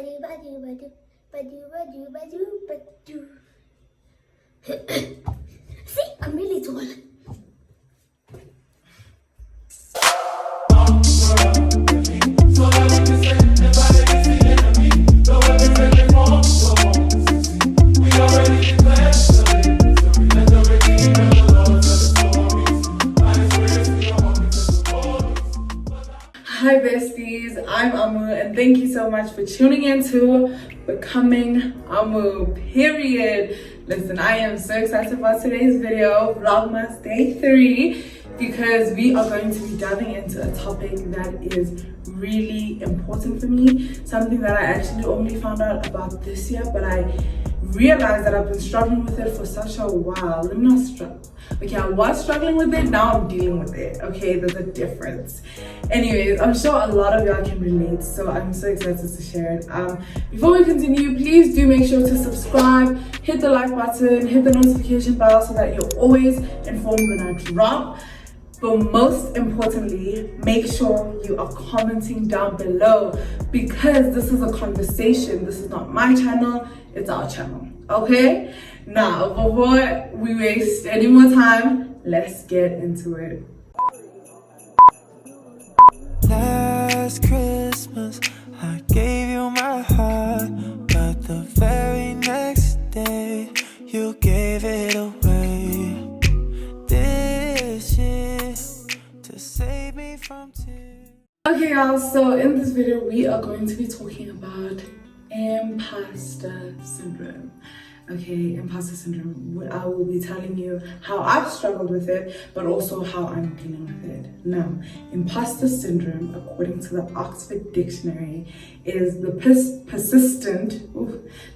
See, I'm really tall. Hi besties, I'm Amu and thank you so much for tuning in to Becoming Amu, period. Listen, I am so excited about today's video, Vlogmas Day 3, because we are going to be diving into a topic that is really important for me, something that I actually only found out about this year, but I realized that I've been struggling with it for such a while. Let me not struggle. Okay, I was struggling with it, now I'm dealing with it. Okay, there's a difference. Anyways, I'm sure a lot of y'all can relate, so I'm so excited to share it. Before we continue, please do make sure to subscribe, hit the like button, hit the notification bell so that you're always informed when I drop. But most importantly, make sure you are commenting down below, because this is a conversation. This is not my channel, it's our channel, okay? Now, before we waste any more time, let's get into it. Last Christmas, I gave you my heart, but the very next day, you gave it away. This year, to save me from tears. Okay y'all, so in this video we are going to be talking about imposter syndrome. Okay, imposter syndrome. I will be telling you how I've struggled with it, but also how I'm dealing with it. Now, imposter syndrome, according to the Oxford Dictionary, is the persistent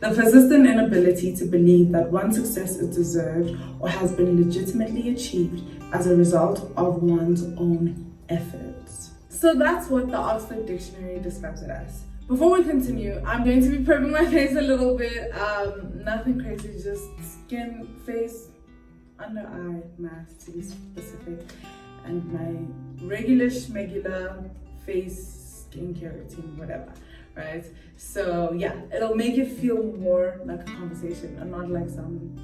inability to believe that one's success is deserved or has been legitimately achieved as a result of one's own efforts. So that's what the Oxford Dictionary describes it as. Before we continue, I'm going to be prepping my face a little bit. Nothing crazy, just skin, face, under eye mask to be specific, and my regular schmegular face skincare routine, whatever, right? So yeah, it'll make it feel more like a conversation and not like some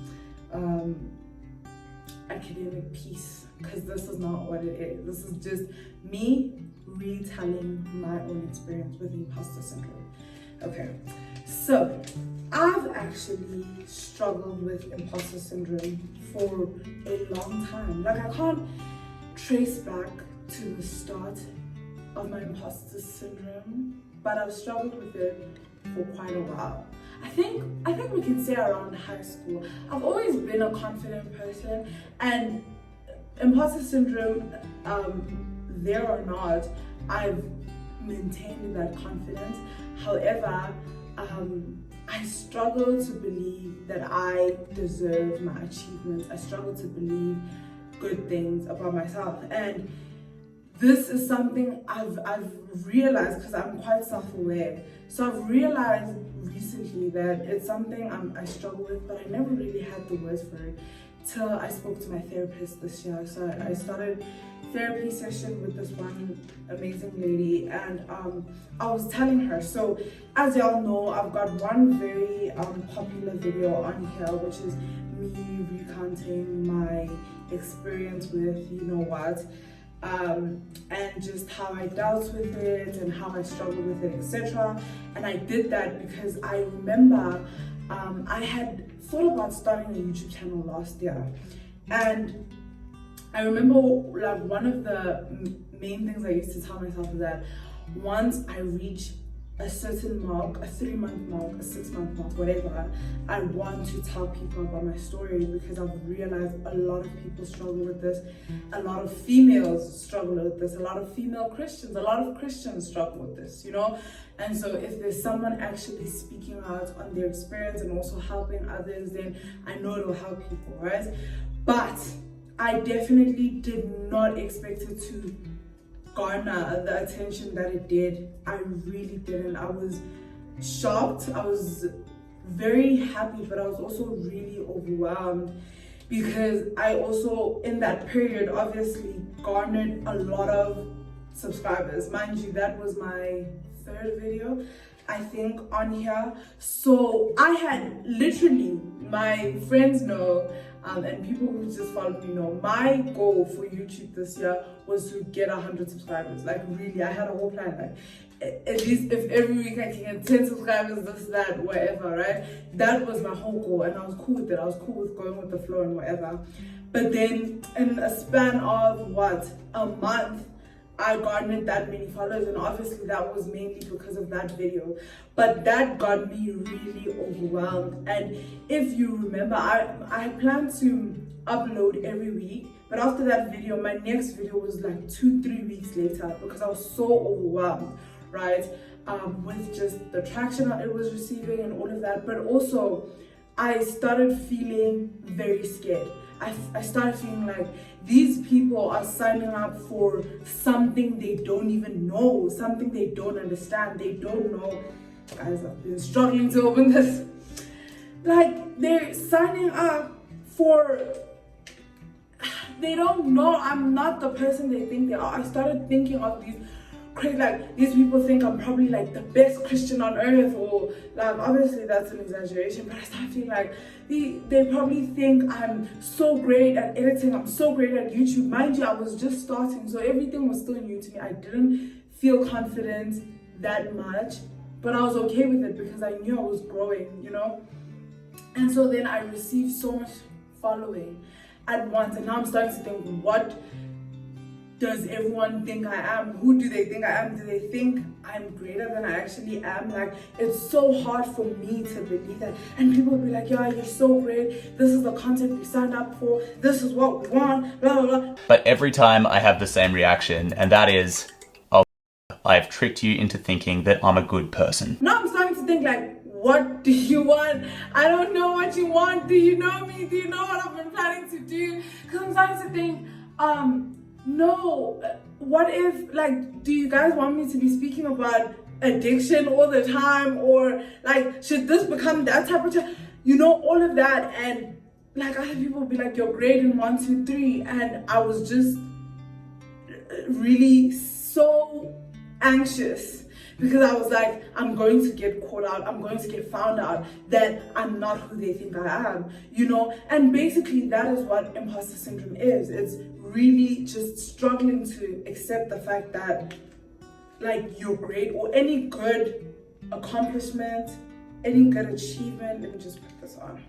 academic piece, because this is not what it is. This is just me retelling my own experience with imposter syndrome. Okay, so I've actually struggled with imposter syndrome for a long time. Like, I can't trace back to the start of my imposter syndrome, but I've struggled with it for quite a while. I think we can say around high school. I've always been a confident person, and imposter syndrome, there or not, I've maintained that confidence. However, I struggle to believe that I deserve my achievements. I struggle to believe good things about myself, and this is something I've realized, because I'm quite self-aware. So I've realized recently that it's something I struggle with, but I never really had the words for it till I spoke to my therapist this year. So I started therapy session with this one amazing lady, and I was telling her, so as y'all know, I've got one very popular video on here, which is me recounting my experience with you know what, and just how I dealt with it and how I struggled with it, etc. And I did that because I remember I had thought about starting a YouTube channel last year, and I remember, like, one of the main things I used to tell myself is that once I reach a certain mark, a 3-month mark, a 6-month mark, whatever, I want to tell people about my story, because I've realized a lot of people struggle with this. A lot of females struggle with this. A lot of female Christians, a lot of Christians struggle with this, you know? And so if there's someone actually speaking out on their experience and also helping others, then I know it'll help people, right? But I definitely did not expect it to garner the attention that it did. I really didn't. I was shocked. I was very happy, but I was also really overwhelmed, because I also, in that period, obviously garnered a lot of subscribers. Mind you, that was my 3rd video. I think, on here. So I had literally, my friends know, and people who just follow me know, my goal for YouTube this year was to get 100 subscribers. Like really, I had a whole plan, like at least if every week I can get 10 subscribers, this, that, whatever, right? That was my whole goal, and I was cool with it. I was cool with going with the flow and whatever. But then in a span of a month, I garnered that many followers, and obviously that was mainly because of that video. But that got me really overwhelmed. And if you remember, I had planned to upload every week, but after that video, my next video was like 2-3 weeks later, because I was so overwhelmed, right? With just the traction it was receiving and all of that. But also I started feeling very scared. I started feeling like these people are signing up for something they don't even know, something they don't understand, they don't know. Guys, I've been struggling to open this. Like, they're signing up for, they don't know I'm not the person they think they are. I started thinking of these crazy, like, these people think I'm probably like the best Christian on earth, or like, obviously that's an exaggeration, but I started feeling like they probably think I'm so great at editing, I'm so great at YouTube. Mind you, I was just starting, so everything was still new to me. I didn't feel confident that much, but I was okay with it because I knew I was growing, you know? And so then I received so much following at once, and now I'm starting to think, what does everyone think I am? Who do they think I am? Do they think I'm greater than I actually am? Like, it's so hard for me to believe that. And people will be like, yeah, you're so great. This is the content we signed up for. This is what we want, blah, blah, blah. But every time I have the same reaction, and that is, oh, I've tricked you into thinking that I'm a good person. Now I'm starting to think like, what do you want? I don't know what you want. Do you know me? Do you know what I've been planning to do? Because I'm starting to think, no, what if, like, do you guys want me to be speaking about addiction all the time? Or like, should this become that type of chat? You know, all of that. And like, other people be like, you're great in 1, 2, 3. And I was just really so anxious, because I was like, I'm going to get caught out, I'm going to get found out that I'm not who they think I am, you know? And basically that is what imposter syndrome is. It's really just struggling to accept the fact that, like, you're great, or any good accomplishment, any good achievement. Let me just put this on.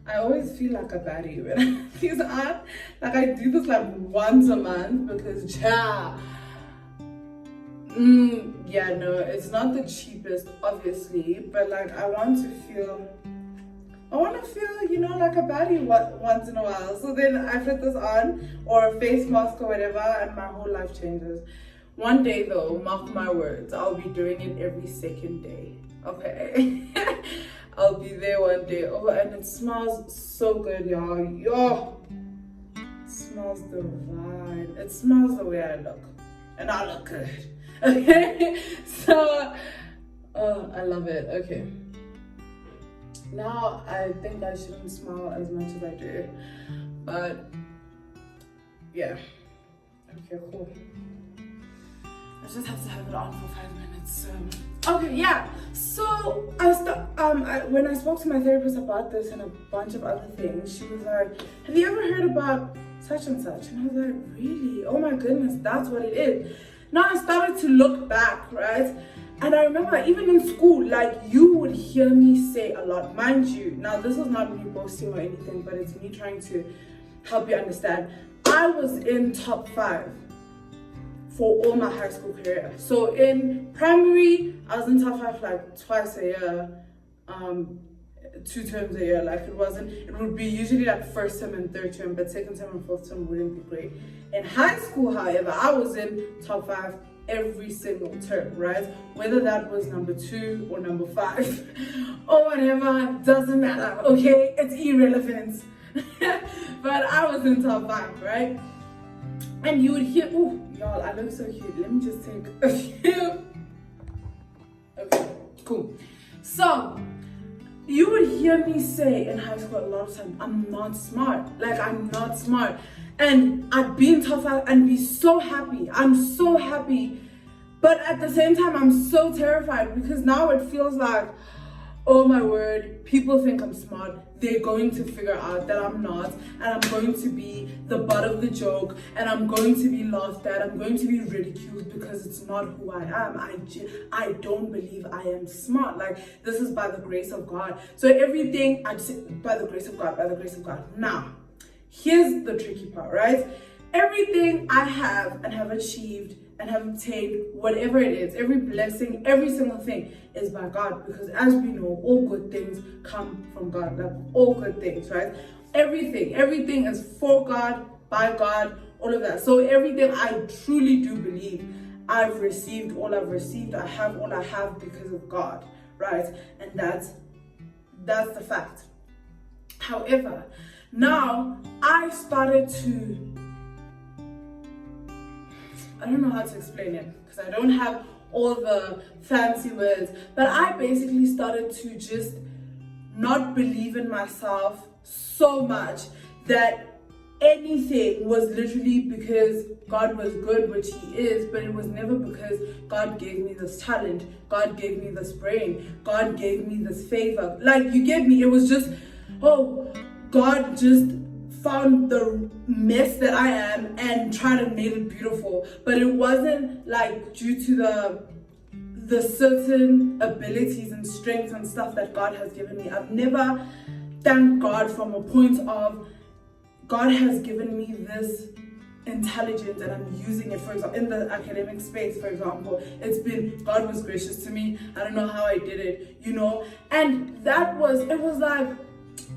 I always feel like a baddie when I have these on. Like, I do this like once a month because, yeah, no, it's not the cheapest, obviously, but like, I want to feel, you know, like a baddie once in a while. So then I put this on, or a face mask or whatever, and my whole life changes. One day though, mark my words, I'll be doing it every second day, okay? I'll be there one day. Oh, and it smells so good, y'all. Yo, it smells divine. It smells the way I look, and I look good. Okay, so I love it. Okay, now I think I shouldn't smell as much as I do, but yeah. Okay, cool. I just have to have it on for 5 minutes. Okay, yeah. So when I spoke to my therapist about this and a bunch of other things, she was like, "Have you ever heard about such and such?" And I was like, "Really? Oh my goodness, that's what it is." Now I started to look back, right? And I remember even in school, like, you would hear me say a lot. Mind you, now this is not me boasting or anything, but it's me trying to help you understand. I was in top 5 for all my high school career. So in primary, I was in top 5 like twice a year, 2 terms a year. Like, it would be usually like first term and third term, but second term and fourth term wouldn't be great. In high school, however, I was in top 5 every single term, right? Whether that was number 2 or number 5 or whatever, doesn't matter, okay? It's irrelevant. But I was in top 5, right? And you would hear, oh, y'all, I look so cute. Let me just take a few. Okay, cool. So you would hear me say in high school a lot of times, I'm not smart. Like, I'm not smart. And I'd be in top 5 and be so happy. I'm so happy. But at the same time, I'm so terrified because now it feels like, oh my word, people think I'm smart. They're going to figure out that I'm not, and I'm going to be the butt of the joke, and I'm going to be laughed at. I'm going to be ridiculed because it's not who I am. I don't believe I am smart. Like, this is by the grace of God. So everything, I'd say, by the grace of God, by the grace of God. Now, here's the tricky part, right? Everything I have and have achieved and have obtained, whatever it is, every blessing, every single thing is by God, because as we know, all good things come from God. Like, all good things, right? Everything is for God, by God, all of that. So everything, I truly do believe I've received all I've received. I have all I have because of God, right? And that's the fact. However, now I started to, I don't know how to explain it because I don't have all the fancy words, but I basically started to just not believe in myself so much that anything was literally because God was good, which He is, but it was never because God gave me this talent, God gave me this brain, God gave me this favor. Like, you get me? It was just, oh, God just found the mess that I am and tried to make it beautiful. But it wasn't like due to the certain abilities and strengths and stuff that God has given me. I've never thanked God from a point of, God has given me this intelligence and I'm using it. For example, in the academic space, for example, it's been, God was gracious to me. I don't know how I did it, you know? And it was like,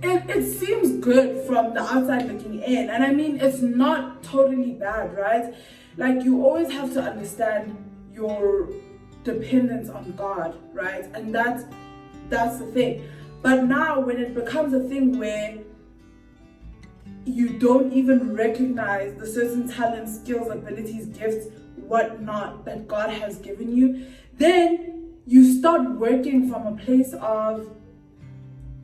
it seems good from the outside looking in. And I mean, it's not totally bad, right? Like, you always have to understand your dependence on God, right? And that's the thing. But now when it becomes a thing where you don't even recognize the certain talents, skills, abilities, gifts, whatnot that God has given you, then you start working from a place of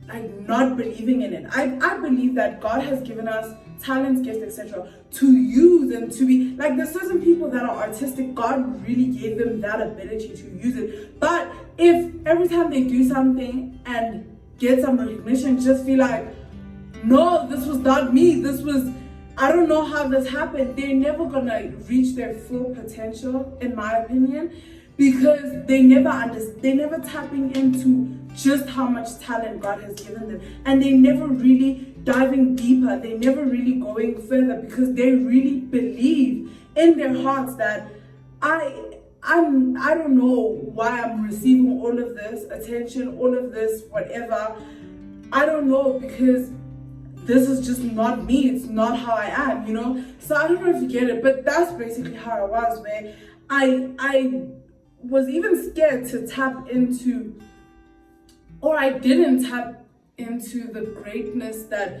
like not believing in it. I believe that God has given us talents, gifts, etc. to use and to be like, there's certain people that are artistic, God really gave them that ability to use it. But if every time they do something and get some recognition, just feel like, no, this was not me, this was, I don't know how this happened, they're never gonna reach their full potential, in my opinion, because they never tapping into just how much talent God has given them, and they never really diving deeper, they never really going further, because they really believe in their hearts that I don't know why I'm receiving all of this attention, all of this whatever. I don't know, because this is just not me, it's not how I am, you know? So I don't know if you get it, but that's basically how I was, where I was even scared to tap into, or I didn't tap into the greatness that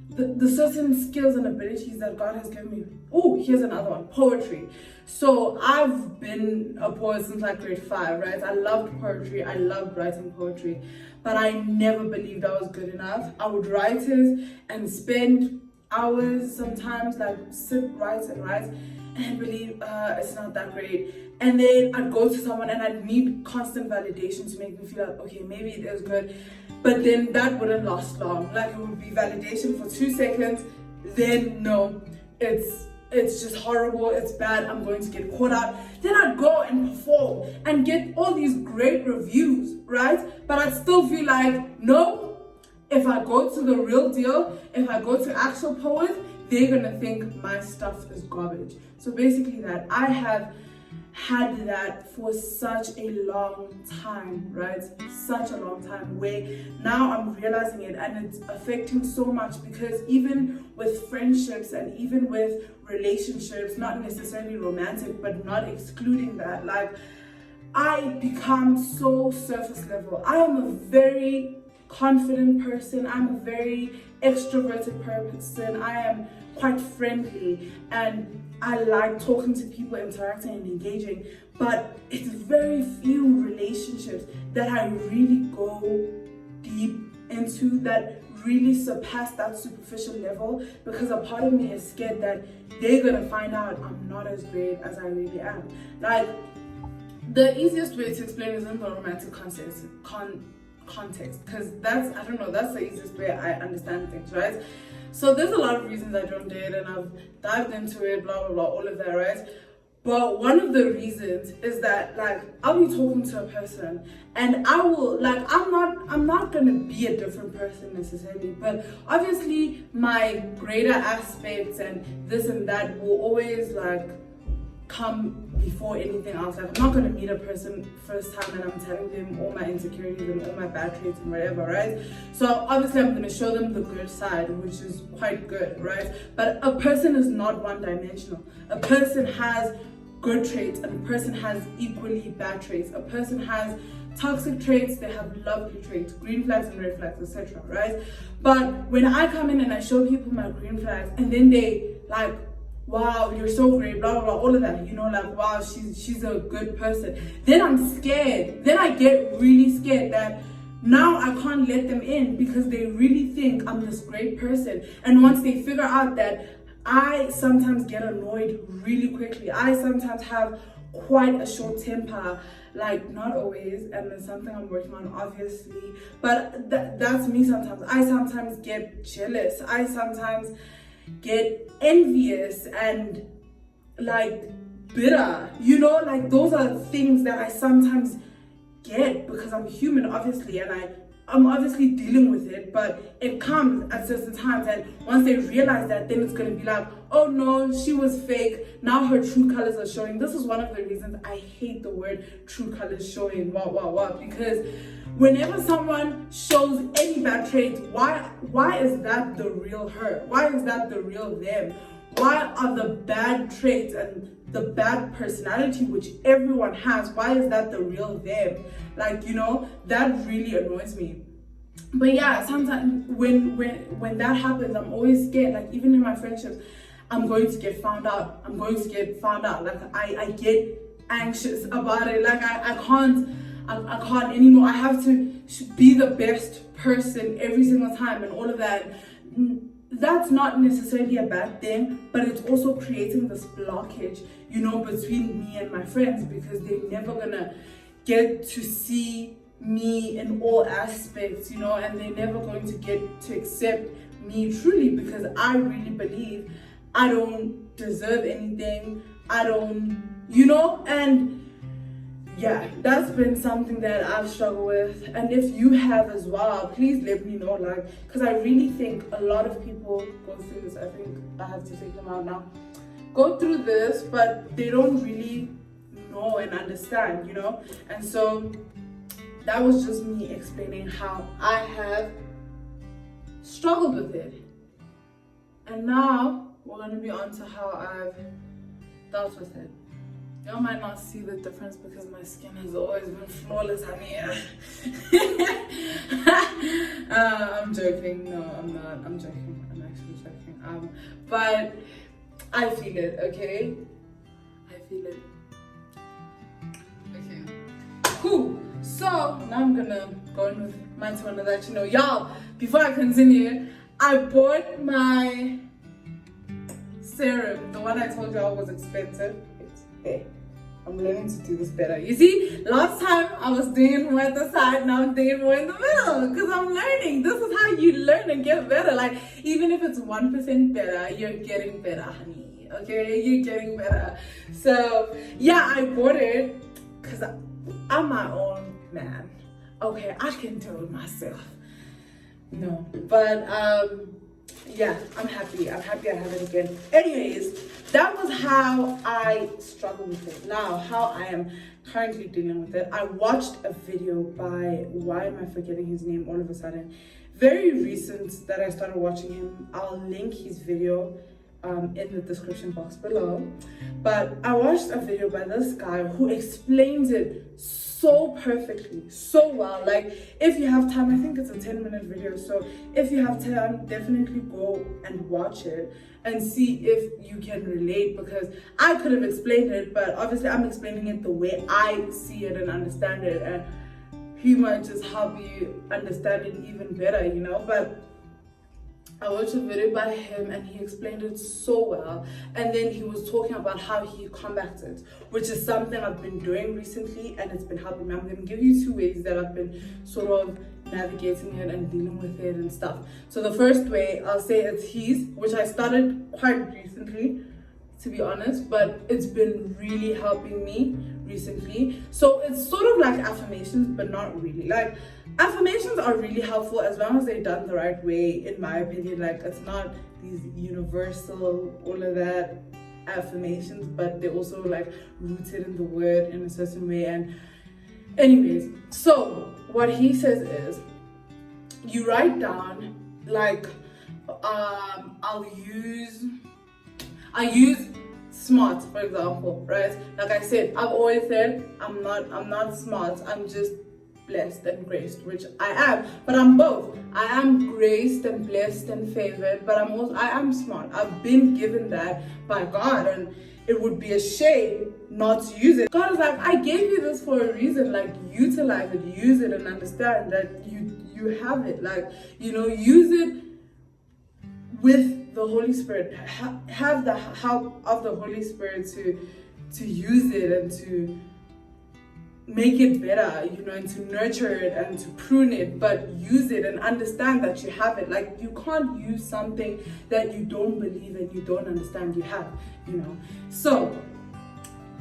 the certain skills and abilities that God has given me. Oh, here's another one, poetry. So I've been a poet since like grade 5, right? I loved poetry, I loved writing poetry, but I never believed I was good enough. I would write it and spend hours sometimes, like sit, write, and I believe it's not that great. And then I'd go to someone and I'd need constant validation to make me feel like, okay, maybe it is good. But then that wouldn't last long. Like, it would be validation for 2 seconds, then no, it's just horrible, it's bad, I'm going to get caught out. Then I'd go and perform and get all these great reviews, right? But I'd still feel like, no, if I go to the real deal, if I go to actual poets, they're gonna think my stuff is garbage. So basically that, I have had that for such a long time, right? Such a long time, where now I'm realizing it and it's affecting so much, because even with friendships and even with relationships, not necessarily romantic, but not excluding that, like, I become so surface level. I am a very confident person, I'm a very extroverted person, I am quite friendly, and I like talking to people, interacting and engaging, but it's very few relationships that I really go deep into that really surpass that superficial level, because a part of me is scared that they're gonna find out I'm not as great as I really am. Like, the easiest way to explain is in the romantic context, because that's, I don't know, that's the easiest way I understand things, right? So there's a lot of reasons I don't date, and I've dived into it, blah blah blah, all of that, right? But one of the reasons is that, like, I'll be talking to a person and I will, like, I'm not gonna be a different person necessarily, but obviously my greater aspects and this and that will always, like, come before anything else. Like, I'm not gonna meet a person first time and I'm telling them all my insecurities and all my bad traits and whatever, right? So obviously I'm gonna show them the good side, which is quite good, right? But a person is not one-dimensional. A person has good traits and a person has equally bad traits. A person has toxic traits, they have lovely traits, green flags and red flags, etc., right? But when I come in and I show people my green flags and then they like, wow, you're so great, blah blah blah, all of that, you know, like, wow, she's a good person, then I'm scared. Then I get really scared that now I can't let them in because they really think I'm this great person. And once they figure out that I sometimes get annoyed really quickly, I sometimes have quite a short temper, like, not always, and it's something I'm working on, obviously, but that's me sometimes. I sometimes get jealous, I sometimes get envious and, like, bitter, you know, like, those are things that I sometimes get because I'm human, obviously, and I'm obviously dealing with it, but it comes at certain times, and once they realize that, then it's gonna be like, oh no, she was fake, now her true colors are showing. This is one of the reasons I hate the word true colors showing, because whenever someone shows any bad traits, why is that the real her? Why is that the real them? Why are the bad traits and the bad personality, which everyone has, why is that the real them? Like, you know, that really annoys me. But yeah, sometimes when that happens, I'm always scared. Like, even in my friendships, I'm going to get found out. Like, I get anxious about it. Like, I can't anymore. I have to be the best person every single time and all of that. That's not necessarily a bad thing, but it's also creating this blockage, you know, between me and my friends, because they're never gonna get to see me in all aspects, you know, and they're never going to get to accept me truly, because I really believe I don't deserve anything. I don't, you know, and yeah, that's been something that I've struggled with. And if you have as well, please let me know, like, because I really think a lot of people go through this. I think I have to take them out now. Go through this, but they don't really know and understand, you know? And so that was just me explaining how I have struggled with it. And now we're going to be on to how I've dealt with it. Y'all might not see the difference because my skin has always been flawless, honey. I'm joking. No, I'm not. I'm joking. I'm actually joking. But I feel it, okay? I feel it. Okay. Cool. So now I'm gonna go in with my turn to let you know. Y'all, before I continue, I bought my serum. The one I told y'all was expensive. Hey, I'm learning to do this better. You see, last time I was doing more at the side, now I'm doing more in the middle, because I'm learning. This is how you learn and get better. Like, even if it's 1% better, you're getting better, honey. Okay, you're getting better. So yeah, I bought it because I'm my own man. Okay, I can do it myself. No, but yeah, I'm happy I have it again. Anyways, that was how I struggled with it. Now, how I am currently dealing with it. I watched a video by, why am I forgetting his name all of a sudden? Very recent that I started watching him. I'll link his video in the description box below. But I watched a video by this guy who explains it so perfectly, so well. Like, if you have time, I think it's a 10-minute video, so if you have time, definitely go and watch it and see if you can relate, because I could have explained it, but obviously I'm explaining it the way I see it and understand it, and he might just help you understand it even better, you know. But I watched a video by him and he explained it so well, and then he was talking about how he combats it, which is something I've been doing recently and it's been helping me. I'm going to give you 2 ways that I've been sort of navigating it and dealing with it and stuff. So the first way, I'll say it's his, which I started quite recently, to be honest, but it's been really helping me recently. So it's sort of like affirmations, but not really. Like, affirmations are really helpful as long as they're done the right way, in my opinion. Like, it's not these universal, all of that affirmations, but they're also like rooted in the word in a certain way. And anyways, so what he says is, you write down, like, I use smart, for example, right? Like I said, I've always said I'm not smart, I'm just blessed and graced, which I am, but I'm both. I am graced and blessed and favored, but I am smart. I've been given that by God, and it would be a shame not to use it. God is like, I gave you this for a reason. Like, utilize it, use it, and understand that you have it. Like, you know, use it with the Holy Spirit. Have the help of the Holy Spirit to use it and to make it better, you know, and to nurture it and to prune it, but use it and understand that you have it. Like, you can't use something that you don't believe and you don't understand you have, you know. So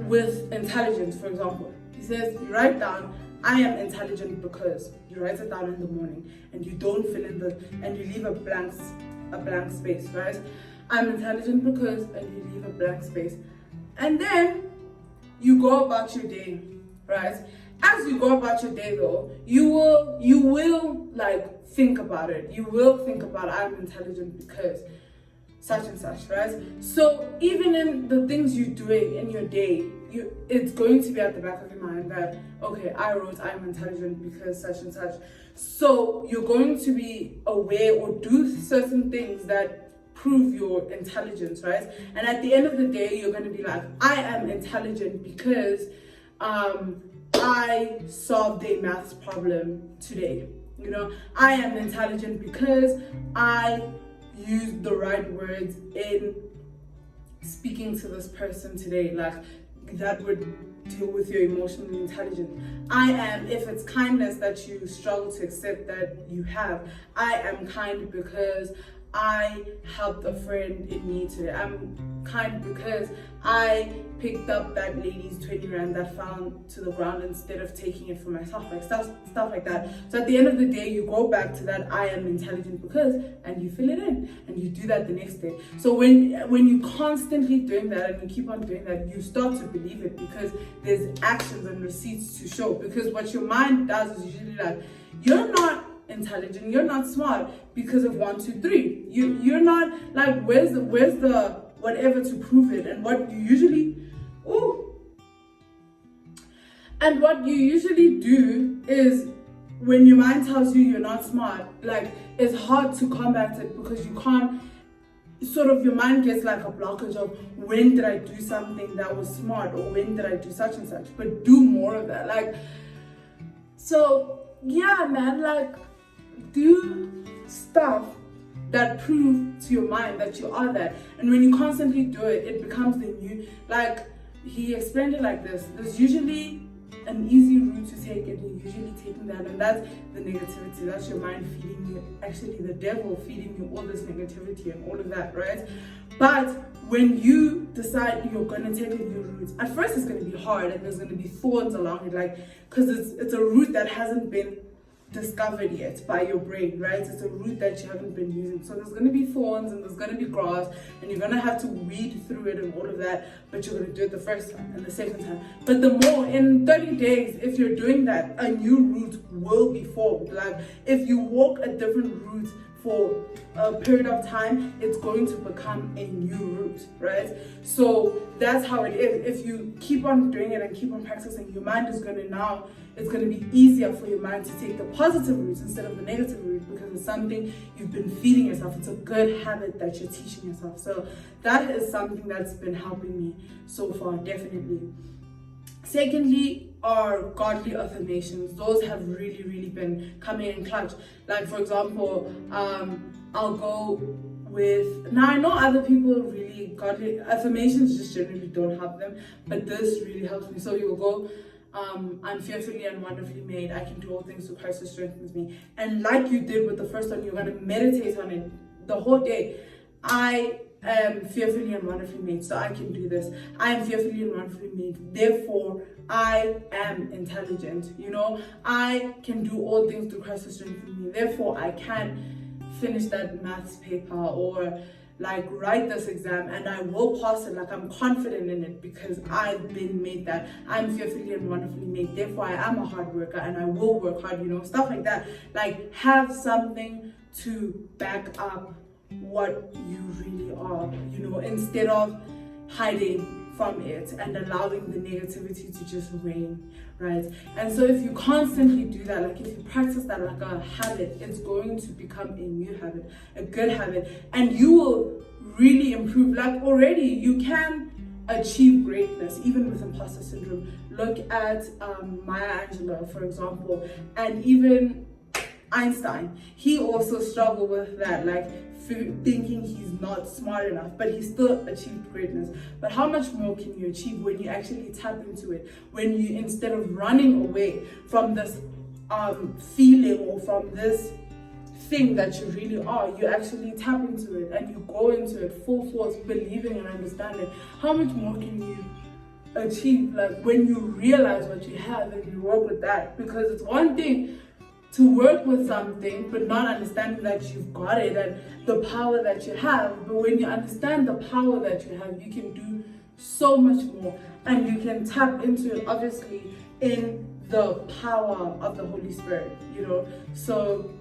with intelligence, for example, he says, you write down, I am intelligent because. You write it down in the morning and you don't fill in and you leave a blank space, right? I'm intelligent because, and you leave a blank space. And then you go about your day, right? As you go about your day though, you will like think about it. You will think about, I'm intelligent because such and such, right? So even in the things you're doing in your day, it's going to be at the back of your mind that, okay, I wrote I'm intelligent because such and such. So you're going to be aware or do certain things that prove your intelligence, right? And at the end of the day, you're going to be like, I am intelligent because I solved a maths problem today. You know, I am intelligent because I used the right words in speaking to this person today. Like, that would deal with your emotional intelligence. I am, if it's kindness that you struggle to accept that you have, I am kind because I helped a friend in need today. I'm kind because I picked up that lady's 20 rand that fell to the ground instead of taking it for myself, like stuff like that. So at the end of the day, you go back to that I am intelligent because, and you fill it in, and you do that the next day. So when you constantly doing that and you keep on doing that, you start to believe it because there's actions and receipts to show. Because what your mind does is usually like, you're not intelligent, you're not smart because of 1, 2, 3. You're not like, where's the whatever to prove it. And what you usually do is, when your mind tells you you're not smart, like, it's hard to combat it because you can't, sort of, your mind gets like a blockage of, when did I do something that was smart, or when did I do such and such, but do more of that. Like, so yeah, man, like, do stuff that prove to your mind that you are that. And when you constantly do it, it becomes the new, like, he explained it like this. There's usually an easy route to take, and you're usually taking that, and that's the negativity. That's your mind feeding you, actually the devil feeding you all this negativity and all of that, right? But when you decide you're gonna take a new route, at first it's gonna be hard and there's gonna be thorns along it, like, because it's a route that hasn't been discovered yet by your brain, right? It's a route that you haven't been using. So there's going to be thorns and there's going to be grass, and you're going to have to weed through it and all of that, but you're going to do it the first time and the second time. But the more, in 30 days, if you're doing that, a new route will be formed. Like, if you walk a different route for a period of time, it's going to become a new route, right? So that's how it is. If you keep on doing it and keep on practicing, your mind is going to now, it's going to be easier for your mind to take the positive route instead of the negative route, because it's something you've been feeding yourself. It's a good habit that you're teaching yourself. So that is something that's been helping me so far, definitely. Secondly are godly affirmations. Those have really been coming in clutch. Like for example, I'll go with, now I know other people really, godly affirmations just generally don't help them, but this really helps me. So you will go, I'm fearfully and wonderfully made. I can do all things through Christ who strengthens me. And like you did with the first one, you're going to meditate on it the whole day. I am fearfully and wonderfully made, so I can do this. I am fearfully and wonderfully made, therefore I am intelligent. You know, I can do all things through Christ who strengthens me, therefore I can finish that maths paper, or like write this exam and I will pass it. Like I'm confident in it because I've been made that. I'm fearfully and wonderfully made, therefore I am a hard worker and I will work hard, you know, stuff like that. Like have something to back up what you really are, you know, instead of hiding from it and allowing the negativity to just reign, right? And so if you constantly do that, like if you practice that like a habit, it's going to become a new habit, a good habit, and you will really improve. Like already you can achieve greatness even with imposter syndrome. Look at Maya Angelou, for example, and even Einstein. He also struggled with that, like thinking he's not smart enough, but he still achieved greatness. But how much more can you achieve when you actually tap into it? When you, instead of running away from this feeling or from this thing that you really are, you actually tap into it and you go into it full force, believing and understanding. How much more can you achieve, like when you realize what you have and you work with that? Because it's one thing to work with something but not understanding that you've got it and the power that you have. But when you understand the power that you have, you can do so much more, and you can tap into it obviously in the power of the Holy Spirit, you know. So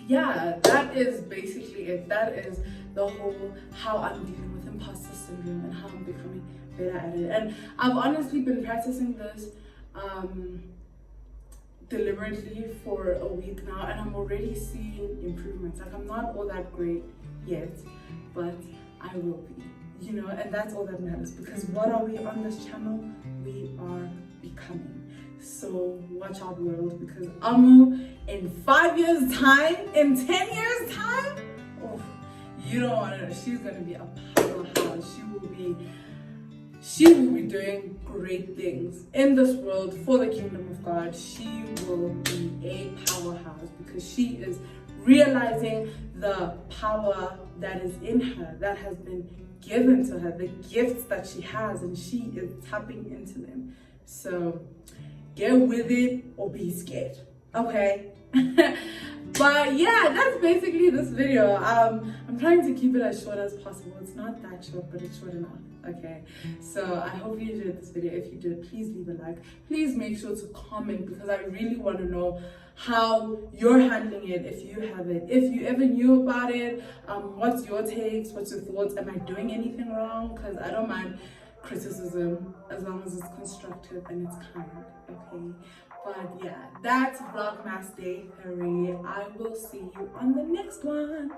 yeah, that is basically it. That is the whole how I'm dealing with imposter syndrome and how I'm becoming better at it. And I've honestly been practicing this deliberately for a week now, and I'm already seeing improvements. Like I'm not all that great yet, but I will be, you know, and that's all that matters, because what are we on this channel? We are becoming. So watch out, world, because Amu in 5 years time, in 10 years time, oh, you don't want to know. She's gonna be a powerhouse. She will be doing great things in this world for the kingdom of God. She will be a powerhouse because she is realizing the power that is in her, that has been given to her, the gifts that she has, and she is tapping into them. So get with it or be scared, okay? But yeah, that's basically this video. I'm trying to keep it as short as possible. It's not that short, but it's short enough, okay? So I hope you enjoyed this video. If you did, please leave a like. Please make sure to comment, because I really want to know how you're handling it, if you have it, if you ever knew about it. What's your takes, what's your thoughts? Am I doing anything wrong? Because I don't mind criticism as long as it's constructive and it's kind, okay? But yeah, that's Vlogmas Day 3. I will see you on the next one.